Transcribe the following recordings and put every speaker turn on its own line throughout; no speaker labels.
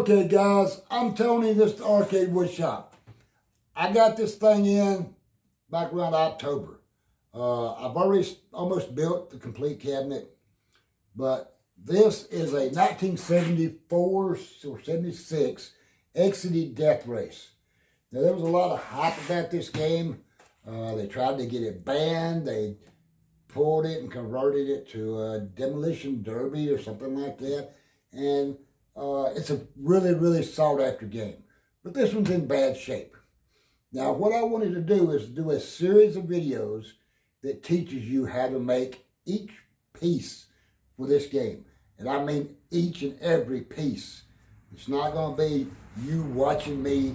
Okay guys, I'm Tony, this is the Arcade Wood Shop. I got this thing in back around October. I've already almost built the complete cabinet, but this is a 1974 or 76 Exidy Death Race. Now there was a lot of hype about this game. They tried to get it banned. They pulled it and converted it to a demolition derby or something like that. And it's a really, really sought after game. But this one's in bad shape. Now what I wanted to do is do a series of videos that teaches you how to make each piece for this game. And I mean each and every piece. It's not going to be you watching me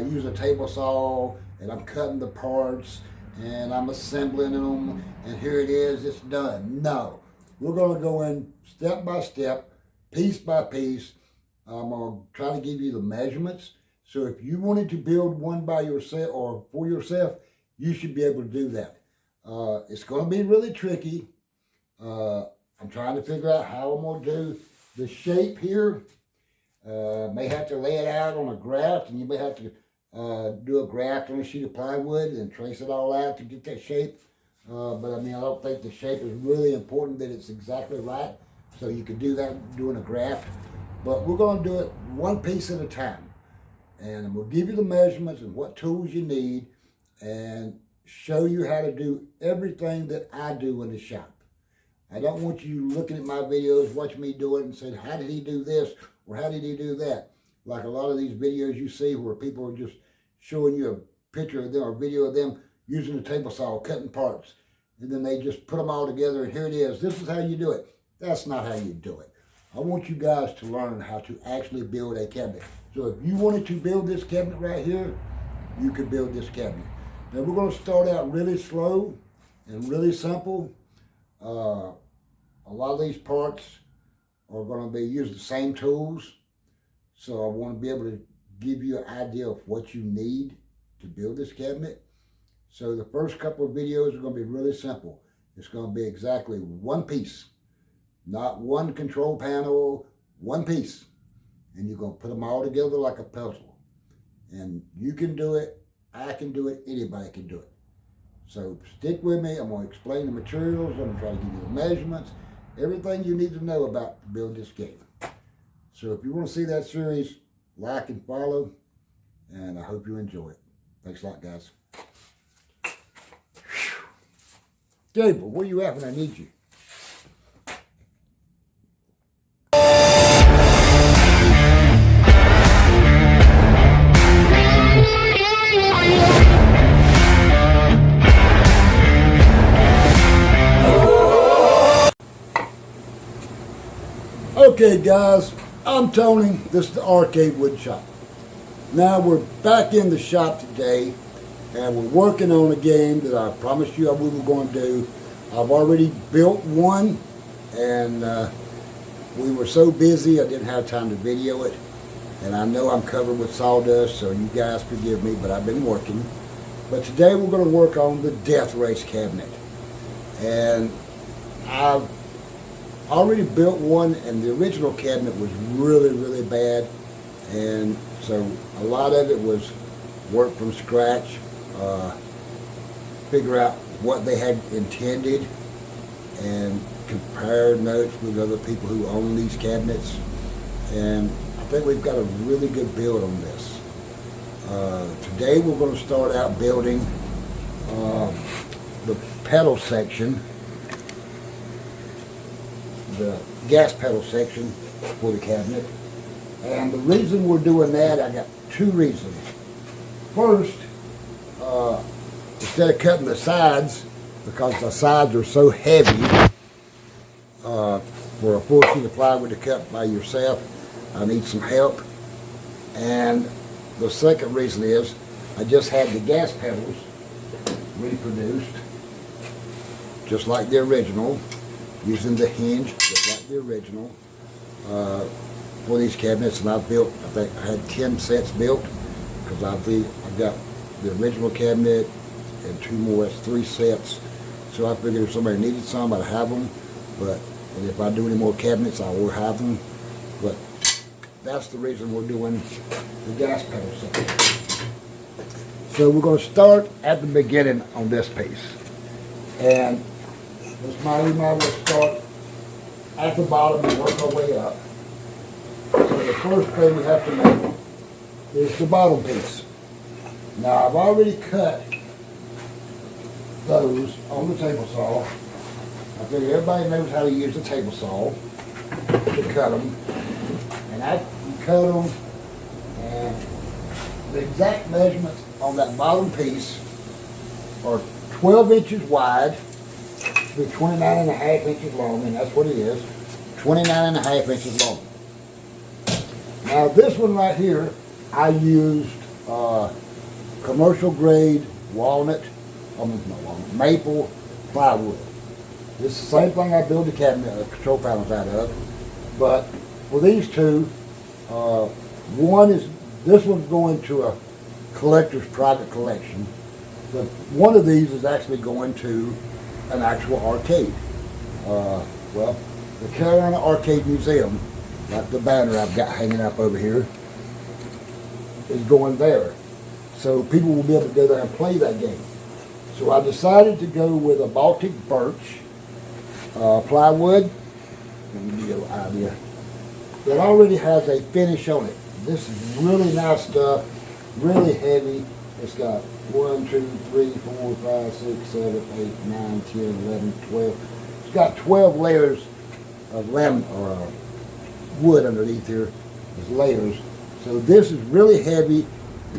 use a table saw and I'm cutting the parts and I'm assembling them and here it is, it's done. No, we're going to go in step by step, piece by piece. I'm going to try to give you the measurements. So if you wanted to build one by yourself or for yourself, you should be able to do that. It's going to be really tricky. I'm trying to figure out how I'm going to do the shape here. May have to lay it out on a graph, and you may have to do a graph on a sheet of plywood and trace it all out to get that shape. But I mean, I don't think the shape is really important that it's exactly right. So you can do that doing a graph. But we're going to do it one piece at a time. And we'll give you the measurements and what tools you need and show you how to do everything that I do in the shop. I don't want you looking at my videos, watching me do it and saying, how did he do this or how did he do that? Like a lot of these videos you see where people are just showing you a picture of them or video of them using a table saw, cutting parts. And then they just put them all together and here it is. This is how you do it. That's not how you do it. I want you guys to learn how to actually build a cabinet. So if you wanted to build this cabinet right here, you could build this cabinet. Now we're going to start out really slow and really simple. A lot of these parts are going to be using the same tools. So I want to be able to give you an idea of what you need to build this cabinet. So the first couple of videos are going to be really simple. It's going to be exactly one piece. Not one control panel, one piece. And you're going to put them all together like a puzzle. And you can do it, I can do it, anybody can do it. So stick with me, I'm going to explain the materials, I'm going to try to give you the measurements, everything you need to know about to build this game. So if you want to see that series, like and follow, and I hope you enjoy it. Thanks a lot, guys. Gabriel, where you at when I need you? Okay guys, I'm Tony, this is the Arcade Wood Shop. Now we're back in the shop today and we're working on a game that I promised you we were going to do. I've already built one and we were so busy I didn't have time to video it. And I know I'm covered with sawdust, so you guys forgive me, but I've been working. But today we're going to work on the Death Race cabinet. And I've already built one, and the original cabinet was really, really bad. And so a lot of it was work from scratch, figure out what they had intended, and compare notes with other people who own these cabinets. And I think we've got a really good build on this. Today we're going to start out building the pedal section, the gas pedal section for the cabinet. And the reason we're doing that, I got two reasons. First, instead of cutting the sides, because the sides are so heavy, for a full sheet of plywood to cut by yourself, I need some help. And the second reason is, I just had the gas pedals reproduced, just like the original, using the hinge, just like the original, for these cabinets. And I've built, I think I had 10 sets built, because I've got the original cabinet and two more, that's 3 sets. So I figured if somebody needed some, I'd have them. And if I do any more cabinets, I will have them. But That's the reason we're doing the gas pedal section. So we're going to start at the beginning on this piece. And we might as well start at the bottom and work our way up. So the first thing we have to make is the bottom piece. Now I've already cut those on the table saw. I think everybody knows how to use the table saw to cut them. And I cut them, and the exact measurements on that bottom piece are 12 inches wide, to be 29 and a half inches long, and that's what it is, 29 and a half inches long. Now this one right here, I used commercial grade maple plywood. This is the same thing I build the cabinet control panels out of, but for these two, this one's going to a collector's private collection, but one of these is actually going to an actual arcade. Well, the Carolina Arcade Museum, like the banner I've got hanging up over here, is going there. So people will be able to go there and play that game. So I decided to go with a Baltic birch plywood. Let me give you an idea. It already has a finish on it. This is really nice stuff, really heavy. It's got 1, 2, 3, 4, 5, 6, 7, 8, 9, 10, 11, 12. It's got 12 layers of wood underneath here. There's layers. So this is really heavy,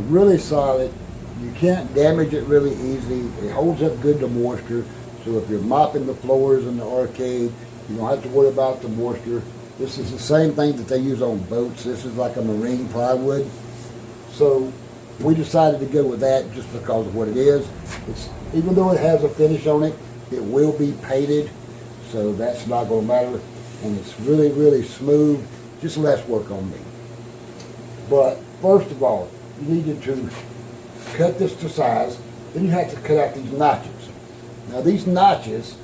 really solid. You can't damage it really easy. It holds up good to moisture. So if you're mopping the floors in the arcade, you don't have to worry about the moisture. This is the same thing that they use on boats. This is like a marine plywood. So we decided to go with that just because of what it is. Even though it has a finish on it, it will be painted. So that's not going to matter. And it's really, really smooth. Just less work on me. But first of all, you needed to cut this to size. Then you have to cut out these notches. Now these notches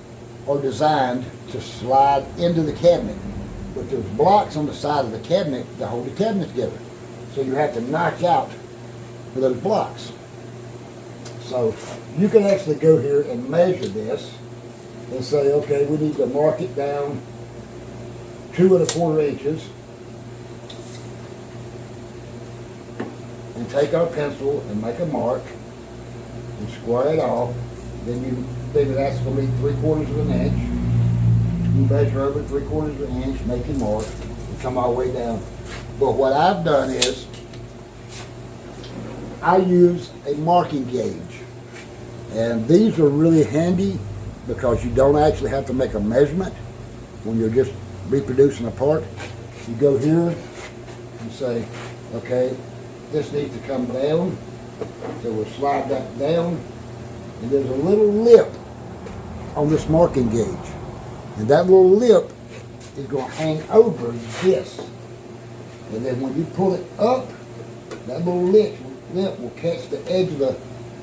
are designed to slide into the cabinet. But there's blocks on the side of the cabinet to hold the cabinet together. So you have to knock out those blocks. So you can actually go here and measure this and say, okay, we need to mark it down 2 1/4 inches. And take our pencil and make a mark and square it off. Then you figure that's going to be 3/4 of an inch. You measure over 3/4 of an inch, make your mark, and come all the way down. But what I've done is I use a marking gauge. And these are really handy because you don't actually have to make a measurement when you're just reproducing a part. You go here and say, okay, this needs to come down. So we'll slide that down. And there's a little lip on this marking gauge. And that little lip is going to hang over this. And then when you pull it up, that little lip will catch the edge of the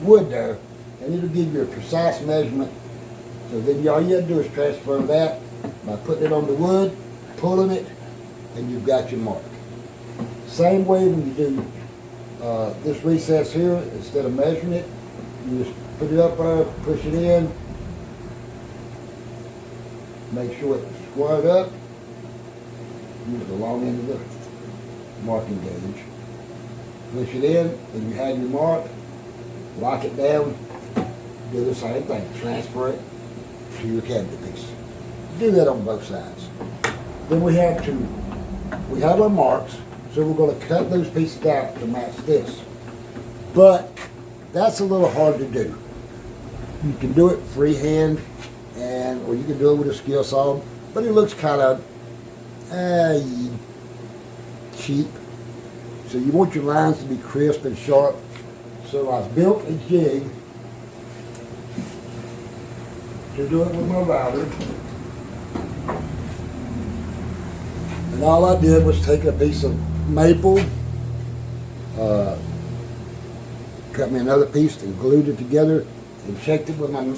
wood there, and it'll give you a precise measurement. So then all you have to do is transfer that by putting it on the wood, pulling it, and you've got your mark. Same way when you do this recess here, instead of measuring it, you just put it up there, push it in, make sure it's squared up, use the long end of the marking gauge, push it in, and you have your mark, lock it down, do the same thing, transfer it to your cabinet piece. Do that on both sides. Then we have our marks, so we're going to cut those pieces out to match this. But that's a little hard to do. You can do it freehand, or you can do it with a skill saw, but it looks kind of cheap. So you want your lines to be crisp and sharp. So I built a jig to do it with my router. And all I did was take a piece of maple, cut me another piece and glued it together and checked it with my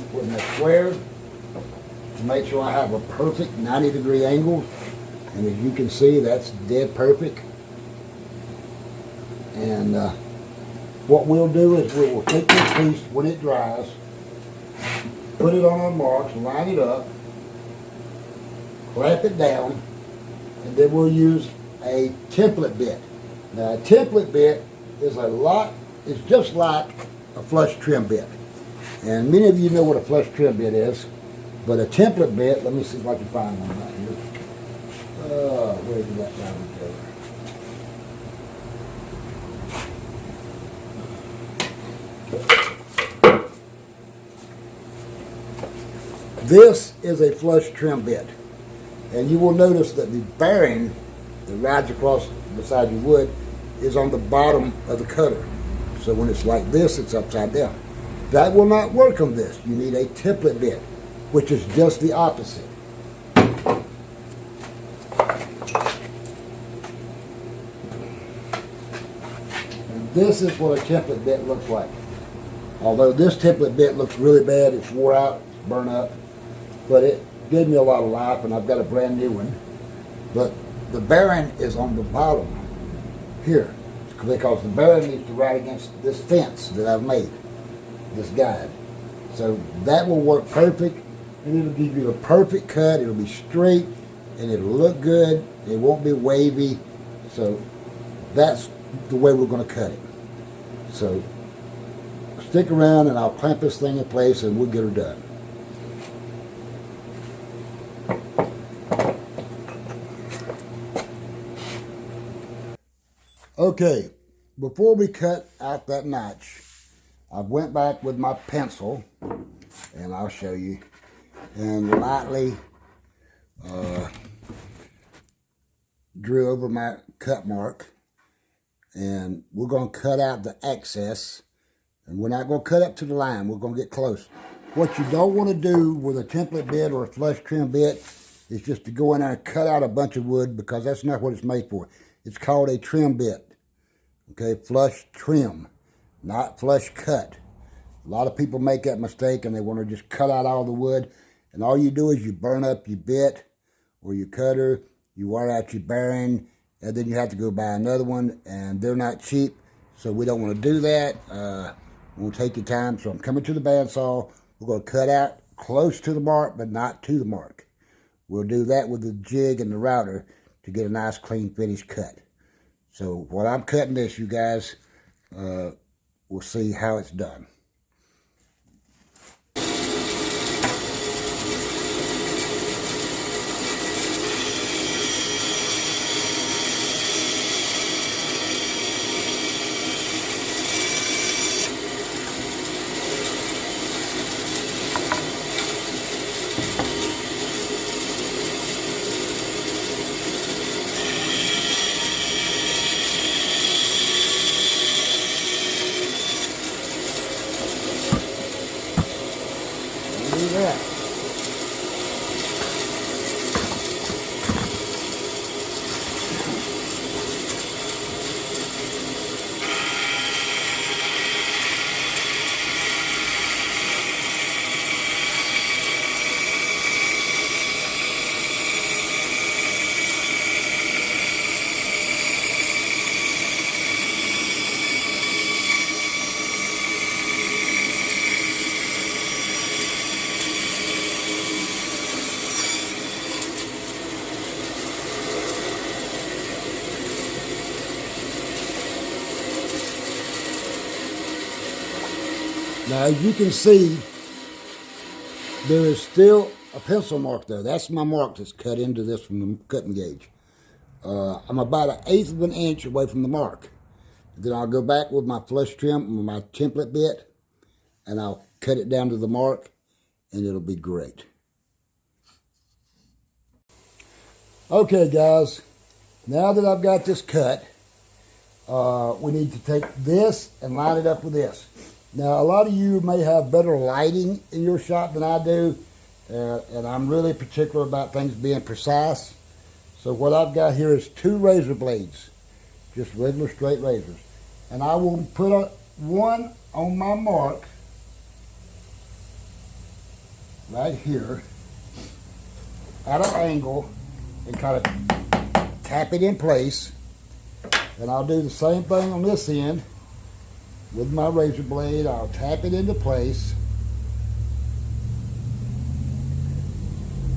square to make sure I have a perfect 90-degree angle. And as you can see, that's dead perfect. And what we'll do is we will take this piece when it dries, put it on our marks, line it up, clamp it down, and then we'll use a template bit. Now a template bit is just like a flush trim bit. And many of you know what a flush trim bit is, but a template bit, let me see if I can find one right here. Where did that guy go? This is a flush trim bit. And you will notice that the bearing that rides across beside your wood is on the bottom of the cutter. So when it's like this, it's upside down. That will not work on this. You need a template bit, which is just the opposite. And this is what a template bit looks like. Although this template bit looks really bad, it's wore out, it's burnt up, but it gave me a lot of life, and I've got a brand new one. But the bearing is on the bottom here, because the bearing needs to ride against this fence that I've made, this guide. So that will work perfect, and it'll give you the perfect cut. It'll be straight, and it'll look good. It won't be wavy. So that's the way we're going to cut it. So stick around, and I'll clamp this thing in place, and we'll get her done. Okay, before we cut out that notch, I went back with my pencil, and I'll show you, and lightly drew over my cut mark, and we're going to cut out the excess, and we're not going to cut up to the line. We're going to get close. What you don't want to do with a template bit or a flush trim bit is just to go in there and cut out a bunch of wood, because that's not what it's made for. It's called a trim bit. Okay, flush trim, not flush cut. A lot of people make that mistake, and they want to just cut out all the wood, and all you do is you burn up your bit or your cutter, you wear out your bearing, and then you have to go buy another one, and they're not cheap, so we don't want to do that. We'll take your time. So I'm coming to the bandsaw. We're going to cut out close to the mark, but not to the mark. We'll do that with the jig and the router to get a nice, clean, finished cut. So while I'm cutting this, you guys, we'll see how it's done. that. Now, as you can see, there is still a pencil mark there. That's my mark that's cut into this from the cutting gauge. I'm about 1/8 of an inch away from the mark. Then I'll go back with my flush trim, with my template bit, and I'll cut it down to the mark, and it'll be great. Okay, guys, now that I've got this cut, we need to take this and line it up with this. Now, a lot of you may have better lighting in your shop than I do, and I'm really particular about things being precise. So what I've got here is 2 razor blades, just regular straight razors. And I will put one on my mark right here at an angle and kind of tap it in place. And I'll do the same thing on this end with my razor blade. I'll tap it into place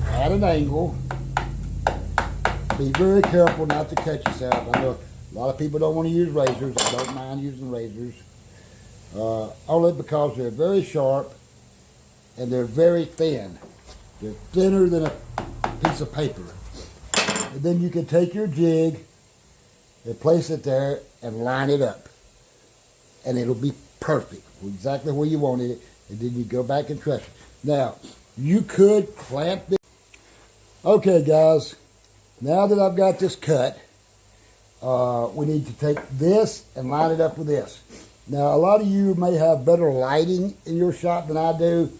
at an angle. Be very careful not to cut yourself. I know a lot of people don't want to use razors. I don't mind using razors. Only because they're very sharp and they're very thin. They're thinner than a piece of paper. And then you can take your jig and place it there and line it up. And it'll be perfect, exactly where you wanted it. And then you go back and trust it. Now, you could clamp this. Okay, guys, now that I've got this cut, we need to take this and line it up with this. Now, a lot of you may have better lighting in your shop than I do,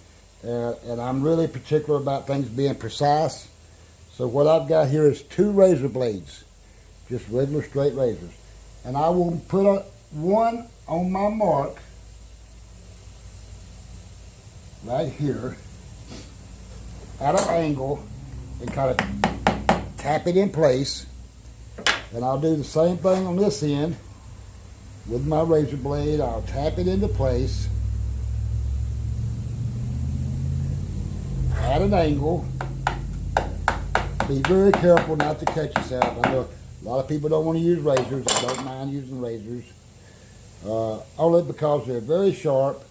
and I'm really particular about things being precise. So what I've got here is 2 razor blades, just regular straight razors. And I will put one on my mark right here at an angle and kind of tap it in place. And I'll do the same thing on this end with my razor blade. I'll tap it into place at an angle. Be very careful not to cut yourself. I know a lot of people don't want to use razors. I don't mind using razors. Only because they're very sharp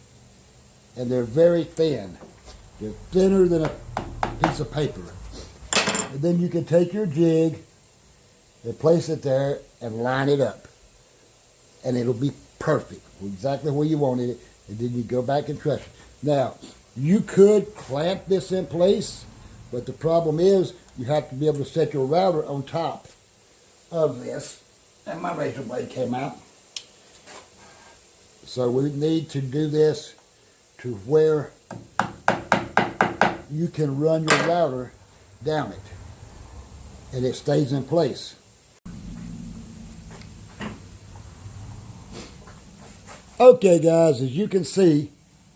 and they're very thin. They're thinner than a piece of paper. And then you can take your jig and place it there and line it up. And it'll be perfect, exactly where you wanted it. And then you go back and trust it. Now, you could clamp this in place, but the problem is you have to be able to set your router on top of this. And my razor blade came out. So we need to do this to where you can run your router down it and it stays in place. Okay, guys, as you can see,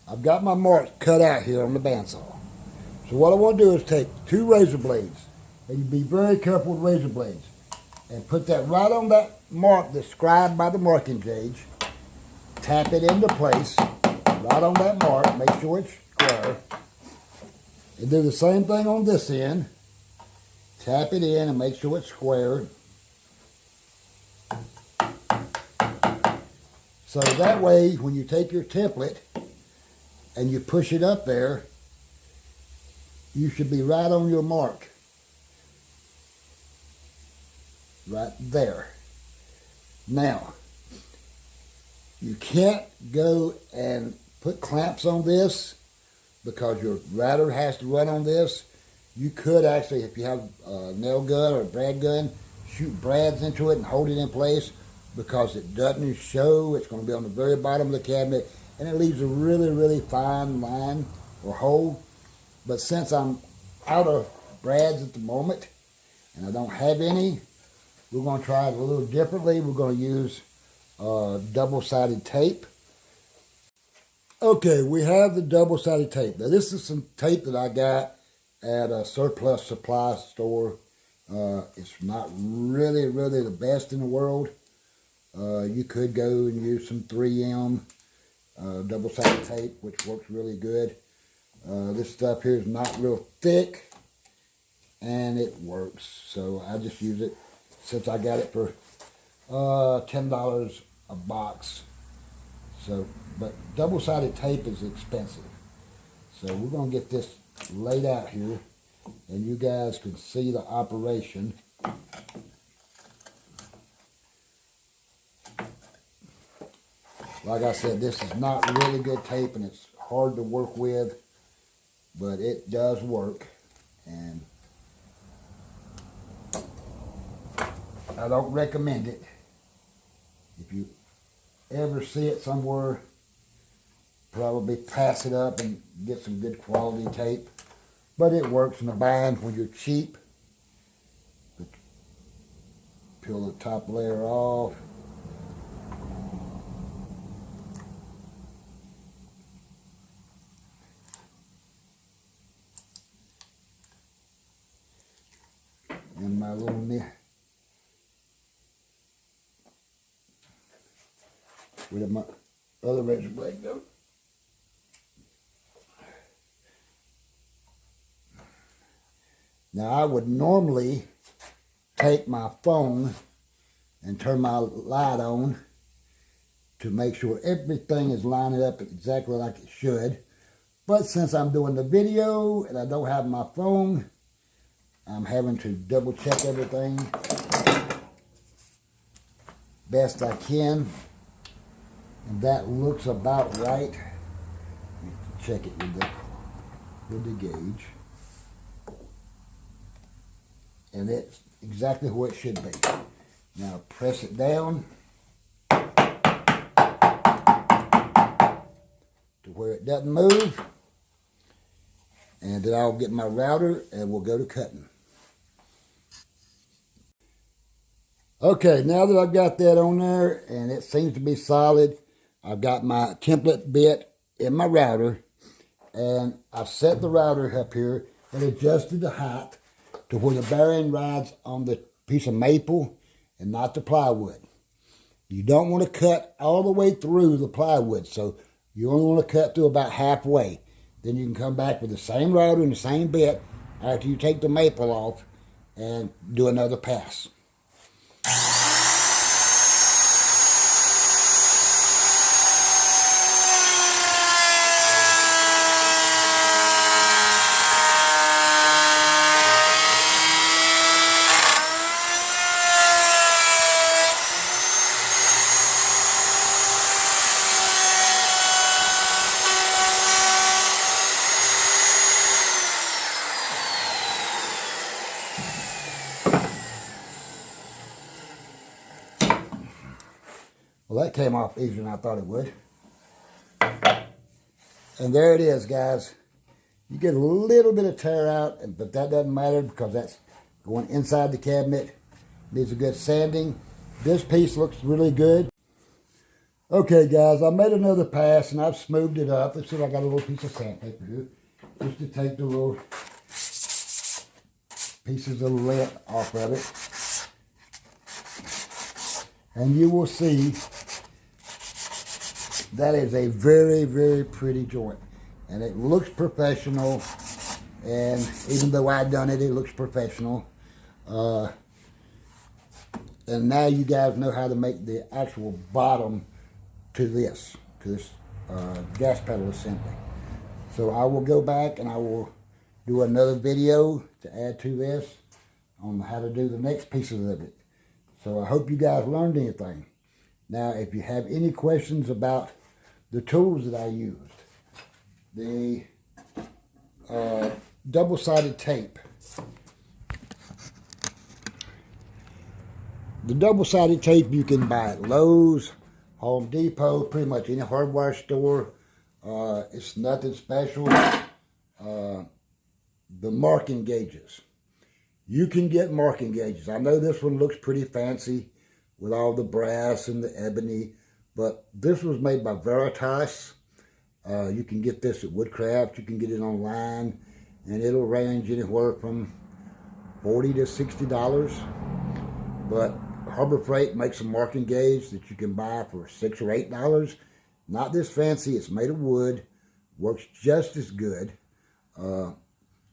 I've got my mark cut out here on the bandsaw. So what I want to do is take 2 razor blades, and you be very careful with razor blades, and put that right on that mark described by the marking gauge. Tap it into place right on that mark. Make sure it's square. And do the same thing on this end. Tap it in and make sure it's square. So that way, when you take your template and you push it up there, you should be right on your mark. Right there. Now, you can't go and put clamps on this because your router has to run on this. You could actually, if you have a nail gun or a brad gun, shoot brads into it and hold it in place because it doesn't show. It's going to be on the very bottom of the cabinet and it leaves a really, really fine line or hole. But since I'm out of brads at the moment and I don't have any, we're going to try it a little differently. We're going to use double-sided tape. Okay, we have the double-sided tape. Now, this is some tape that I got at a surplus supply store. It's not really, really the best in the world. You could go and use some 3M double-sided tape, which works really good. This stuff here is not real thick, and it works. So I just use it since I got it for $10 a box. So, but double-sided tape is expensive. So we're going to get this laid out here, and you guys can see the operation. Like I said, this is not really good tape, and it's hard to work with, but it does work, and I don't recommend it. If you ever see it somewhere, probably pass it up and get some good quality tape. But it works in a bind when you're cheap. Peel the top layer off. And my little Where did my other razor blade go? Now I would normally take my phone and turn my light on to make sure everything is lining up exactly like it should. But since I'm doing the video and I don't have my phone, I'm having to double check everything best I can. And that looks about right. Check it with the gauge. And it's exactly where it should be. Now press it down to where it doesn't move. And then I'll get my router and we'll go to cutting. Okay, now that I've got that on there and it seems to be solid, I've got my template bit in my router and I've set the router up here and adjusted the height to where the bearing rides on the piece of maple and not the plywood. You don't want to cut all the way through the plywood, so you only want to cut through about halfway. Then you can come back with the same router and the same bit after you take the maple off and do another pass. Well, that came off easier than I thought it would. And there it is, guys. You get a little bit of tear out, but that doesn't matter because that's going inside the cabinet. Needs a good sanding. This piece looks really good. Okay, guys, I made another pass and I've smoothed it up. Let's see if I got a little piece of sandpaper here, just to take the little pieces of lint off of it. And you will see that is a very, very pretty joint. And it looks professional. And even though I've done it, it looks professional. And now you guys know how to make the actual bottom to this gas pedal assembly. So I will go back and I will do another video to add to this on how to do the next pieces of it. So I hope you guys learned anything. Now, if you have any questions about the tools that I used, the double-sided tape. The double-sided tape you can buy at Lowe's, Home Depot, pretty much any hardware store. It's nothing special. The marking gauges. You can get marking gauges. I know this one looks pretty fancy with all the brass and the ebony, but this was made by Veritas. You can get this at Woodcraft. You can get it online, and it'll range anywhere from $40 to $60. But Harbor Freight makes a marking gauge that you can buy for $6 or $8. Not this fancy. It's made of wood. Works just as good.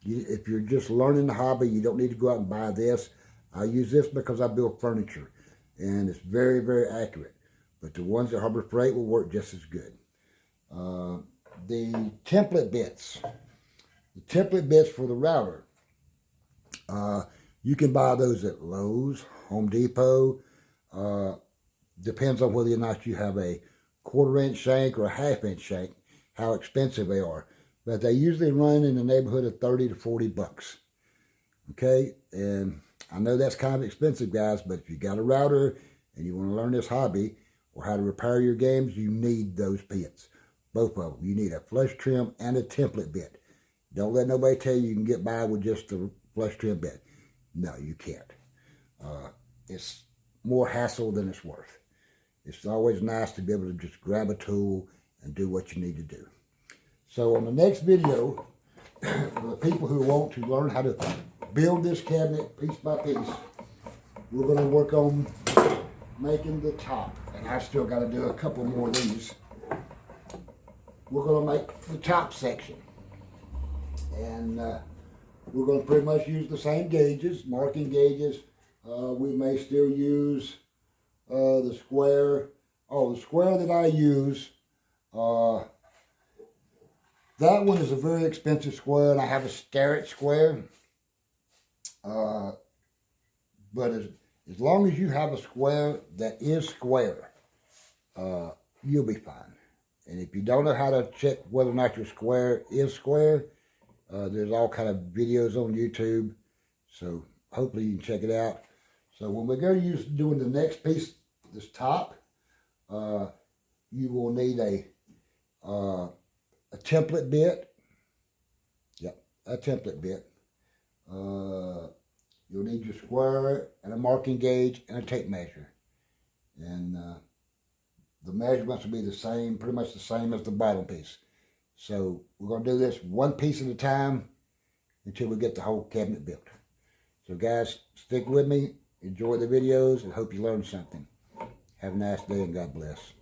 If you're just learning the hobby, you don't need to go out and buy this. I use this because I build furniture, and it's very, very accurate. But the ones at Harbor Freight will work just as good. The template bits. The template bits for the router. You can buy those at Lowe's, Home Depot. Depends on whether or not you have a 1/4-inch shank or a 1/2-inch shank, how expensive they are. But they usually run in the neighborhood of 30 to 40 bucks. Okay, and I know that's kind of expensive, guys, but if you got a router and you want to learn this hobby or how to repair your games, you need those bits. Both of them. You need a flush trim and a template bit. Don't let nobody tell you can get by with just the flush trim bit. No, you can't. It's more hassle than it's worth. It's always nice to be able to just grab a tool and do what you need to do. So on the next video, for the people who want to learn how to build this cabinet piece by piece, we're going to work on making the top, and I still got to do a couple more of these. We're going to make the top section, and we're going to pretty much use the same gauges, marking gauges. We may still use the square. Oh, the square that I use, that one is a very expensive square, and I have a Starrett square. But as long as you have a square that is square, you'll be fine. And if you don't know how to check whether or not your square is square, there's all kind of videos on YouTube. So hopefully you can check it out. So when we go doing the next piece, this top, you will need a template bit. Yep, a template bit. You'll need your square and a marking gauge and a tape measure. And the measurements will be the same, pretty much the same as the bottom piece. So we're going to do this one piece at a time until we get the whole cabinet built. So guys, stick with me, enjoy the videos, and hope you learned something. Have a nice day and God bless.